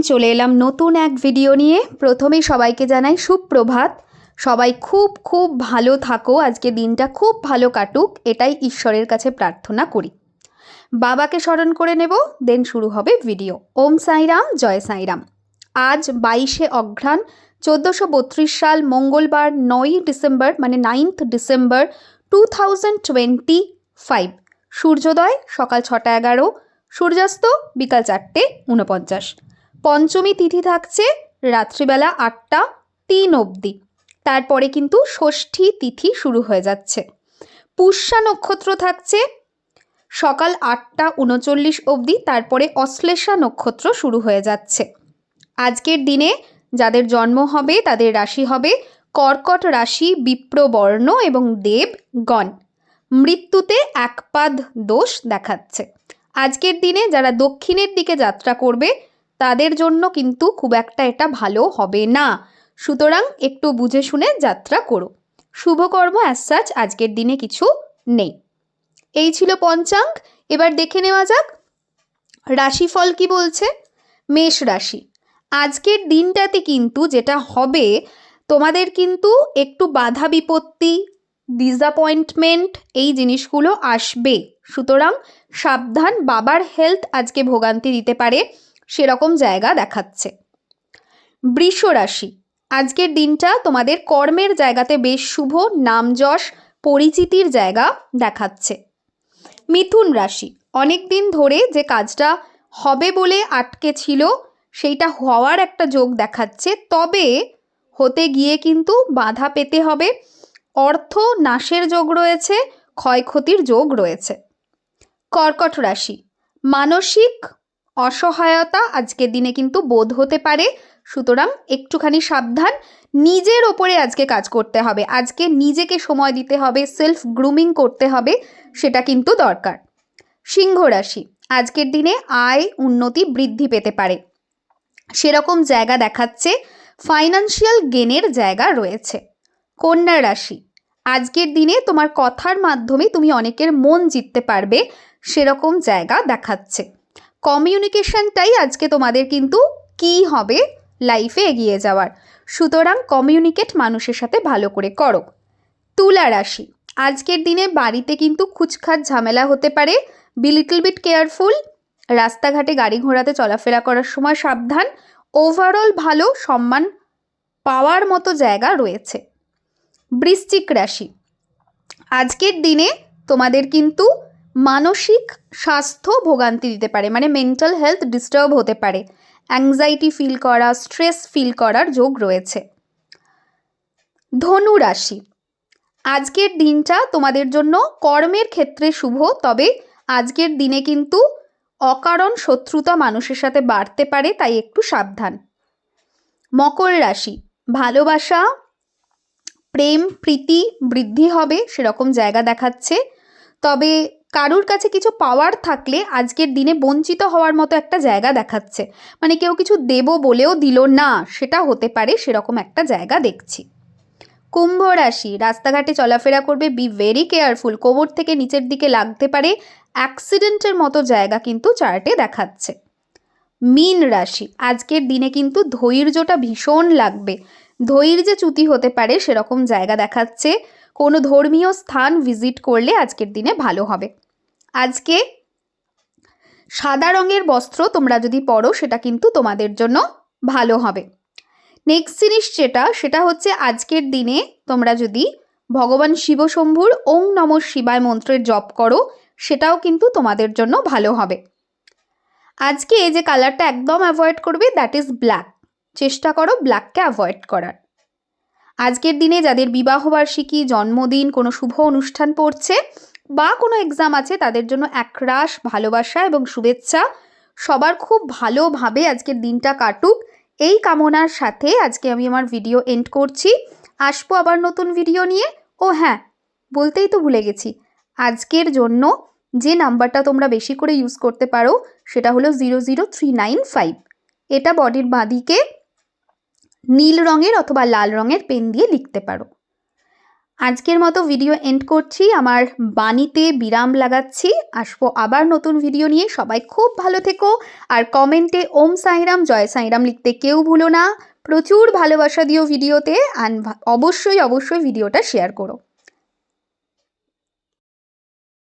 চলে এলাম নতুন এক ভিডিও নিয়ে। প্রথমেই সবাইকে জানাই সুপ্রভাত। সবাই খুব খুব ভালো থাকো, আজকে দিনটা খুব ভালো কাটুক, এটাই ঈশ্বরের কাছে প্রার্থনা করি। বাবাকে স্মরণ করে নেব, দেন শুরু হবে ভিডিও। ওম সাইরাম, জয় সাইরাম। আজ 22শে অঘ্রাণ 1432 সাল, মঙ্গলবার, 9ই ডিসেম্বর মানে 9th ডিসেম্বর 2025। সূর্যোদয় সকাল 6টা 11, সূর্যাস্ত বিকাল 4টে 49। পঞ্চমী তিথি থাকছে রাত্রিবেলা 8টা 3 অবধি, তারপরে কিন্তু ষষ্ঠী তিথি শুরু হয়ে যাচ্ছে। পুষ্যা নক্ষত্র থাকছে সকাল 8টা 39 অবধি, তারপরে অশ্লেষা নক্ষত্র শুরু হয়ে যাচ্ছে। আজকের দিনে যাদের জন্ম হবে তাদের রাশি হবে কর্কট রাশি, বিপ্রবর্ণ এবং দেবগণ। মৃত্যুতে একপাদ দোষ দেখাচ্ছে। আজকের দিনে যারা দক্ষিণের দিকে যাত্রা করবে তাদের জন্য কিন্তু খুব একটা এটা ভালো হবে না, সুতরাং একটু বুঝে শুনে যাত্রা করো। শুভকর্ম অ্যাজ সাচ আজকের দিনে কিছু নেই। এই ছিল পঞ্চাঙ্গ। এবার দেখে নেওয়া যাক রাশিফল কি বলছে। মেষ রাশি, আজকের দিনটাতে কিন্তু যেটা হবে, তোমাদের কিন্তু একটু বাধা বিপত্তি, ডিসঅ্যাপয়েন্টমেন্ট এই জিনিসগুলো আসবে, সুতরাং সাবধান। বাবার হেলথ আজকে ভোগান্তি দিতে পারে, সেরকম জায়গা দেখাচ্ছে। বৃষ রাশি, আজকের দিনটা তোমাদের কর্মের জায়গাতে বেশ শুভ, নাম যশ পরিচিতির জায়গা দেখাচ্ছে। মিথুন রাশি, অনেক দিন ধরে যে কাজটা হবে বলে আটকে ছিল সেইটা হওয়ার একটা যোগ দেখাচ্ছে, তবে হতে গিয়ে কিন্তু বাধা পেতে হবে। অর্থ নাশের যোগ রয়েছে, ক্ষয়ক্ষতির যোগ রয়েছে। কর্কট রাশি, মানসিক অসহায়তা আজকের দিনে কিন্তু বোধ হতে পারে, সুতরাং একটুখানি সাবধান। নিজের ওপরে আজকে কাজ করতে হবে, আজকে নিজেকে সময় দিতে হবে, সেলফ গ্রুমিং করতে হবে, সেটা কিন্তু দরকার। সিংহ রাশি, আজকের দিনে আয় উন্নতি বৃদ্ধি পেতে পারে, সেরকম জায়গা দেখাচ্ছে। ফাইন্যান্সিয়াল গেনের জায়গা রয়েছে। কন্যা রাশি, আজকের দিনে তোমার কথার মাধ্যমে তুমি অনেকের মন জিততে পারবে, সেরকম জায়গা দেখাচ্ছে। কমিউনিকেশনটাই আজকে তোমাদের কিন্তু কি হবে লাইফে এগিয়ে যাওয়ার, সুতরাং কমিউনিকেট মানুষের সাথে ভালো করে করো। তুলা রাশি, আজকের দিনে বাড়িতে কিন্তু খুচখাচ ঝামেলা হতে পারে, বি লিটল বিট কেয়ারফুল। রাস্তাঘাটে গাড়ি ঘোড়াতে চলাফেরা করার সময় সাবধান। ওভারঅল ভালো, সম্মান পাওয়ার মতো জায়গা রয়েছে। বৃশ্চিক রাশি, আজকের দিনে তোমাদের কিন্তু মানসিক স্বাস্থ্য ভোগান্তি দিতে পারে, মানে মেন্টাল হেলথ ডিস্টার্ব হতে পারে, অ্যাংজাইটি ফিল করা, স্ট্রেস ফিল করার যোগ রয়েছে। ধনু রাশি, আজকের দিনটা তোমাদের জন্য কর্মের ক্ষেত্রে শুভ, তবে আজকের দিনে কিন্তু অকারণ শত্রুতা মানুষের সাথে বাড়তে পারে, তাই একটু সাবধান। মকর রাশি, ভালোবাসা প্রেম প্রীতি বৃদ্ধি হবে, সেরকম জায়গা দেখাচ্ছে। তবে কারুর কাছে কিছু পাওয়ার থাকলে আজকের দিনে বঞ্চিত হওয়ার মতো একটা জায়গা দেখাচ্ছে, মানে কেউ কিছু দেব বলেও দিল না, সেটা হতে পারে, সেরকম একটা জায়গা দেখছি। কুম্ভ রাশি, রাস্তাঘাটে চলাফেরা করবে, বি ভেরি কেয়ারফুল, কোমর থেকে নিচের দিকে লাগতে পারে, অ্যাক্সিডেন্টের মতো জায়গা কিন্তু চার্টে দেখাচ্ছে। মীন রাশি, আজকের দিনে কিন্তু ধৈর্যটা ভীষণ লাগবে, ধৈর্যচ্যুতি হতে পারে, সেরকম জায়গা দেখাচ্ছে। কোনো ধর্মীয় স্থান ভিজিট করলে আজকের দিনে ভালো হবে। আজকে সাদা রঙের বস্ত্র তোমরা যদি পরো সেটা কিন্তু তোমাদের জন্য ভালো হবে। নেক্সট জিনিস সেটা হচ্ছে আজকের দিনে তোমরা যদি ভগবান শিবশম্ভুর ওং নমঃ শিবায় মন্ত্রের জপ করো, সেটাও কিন্তু তোমাদের জন্য ভালো হবে। আজকে যে কালারটা একদম অ্যাভয়েড করবে দ্যাট ইজ ব্ল্যাক, চেষ্টা করো ব্ল্যাককে অ্যাভয়েড করার। আজকের দিনে যাদের বিবাহবার্ষিকী, জন্মদিন, কোনো শুভ অনুষ্ঠান পড়ছে বা কোনো এক্সাম আছে, তাদের জন্য একরাশ ভালোবাসা এবং শুভেচ্ছা। সবার খুব ভালোভাবে আজকের দিনটা কাটুক, এই কামনার সাথে আজকে আমি আমার ভিডিও এন্ড করছি। আসবো আবার নতুন ভিডিও নিয়ে। ও হ্যাঁ, বলতেই তো ভুলে গেছি, আজকের জন্য যে নাম্বারটা তোমরা বেশি করে ইউজ করতে পারো সেটা হলো 00395। এটা বডির বাঁদিকে নীল রঙের অথবা লাল রঙের পেন দিয়ে লিখতে পারো। আজকের মতো ভিডিও এন্ড করছি, আমার বাণীতে বিরাম লাগাচ্ছি। আসবো আবার নতুন ভিডিও নিয়ে। সবাই খুব ভালো থেকো, আর কমেন্টে ওম সাইরাম জয় সাইরাম লিখতে কেউ ভুলো না। প্রচুর ভালোবাসা দিও ভিডিওতে, অ্যান্ড অবশ্যই ভিডিওটা শেয়ার করো।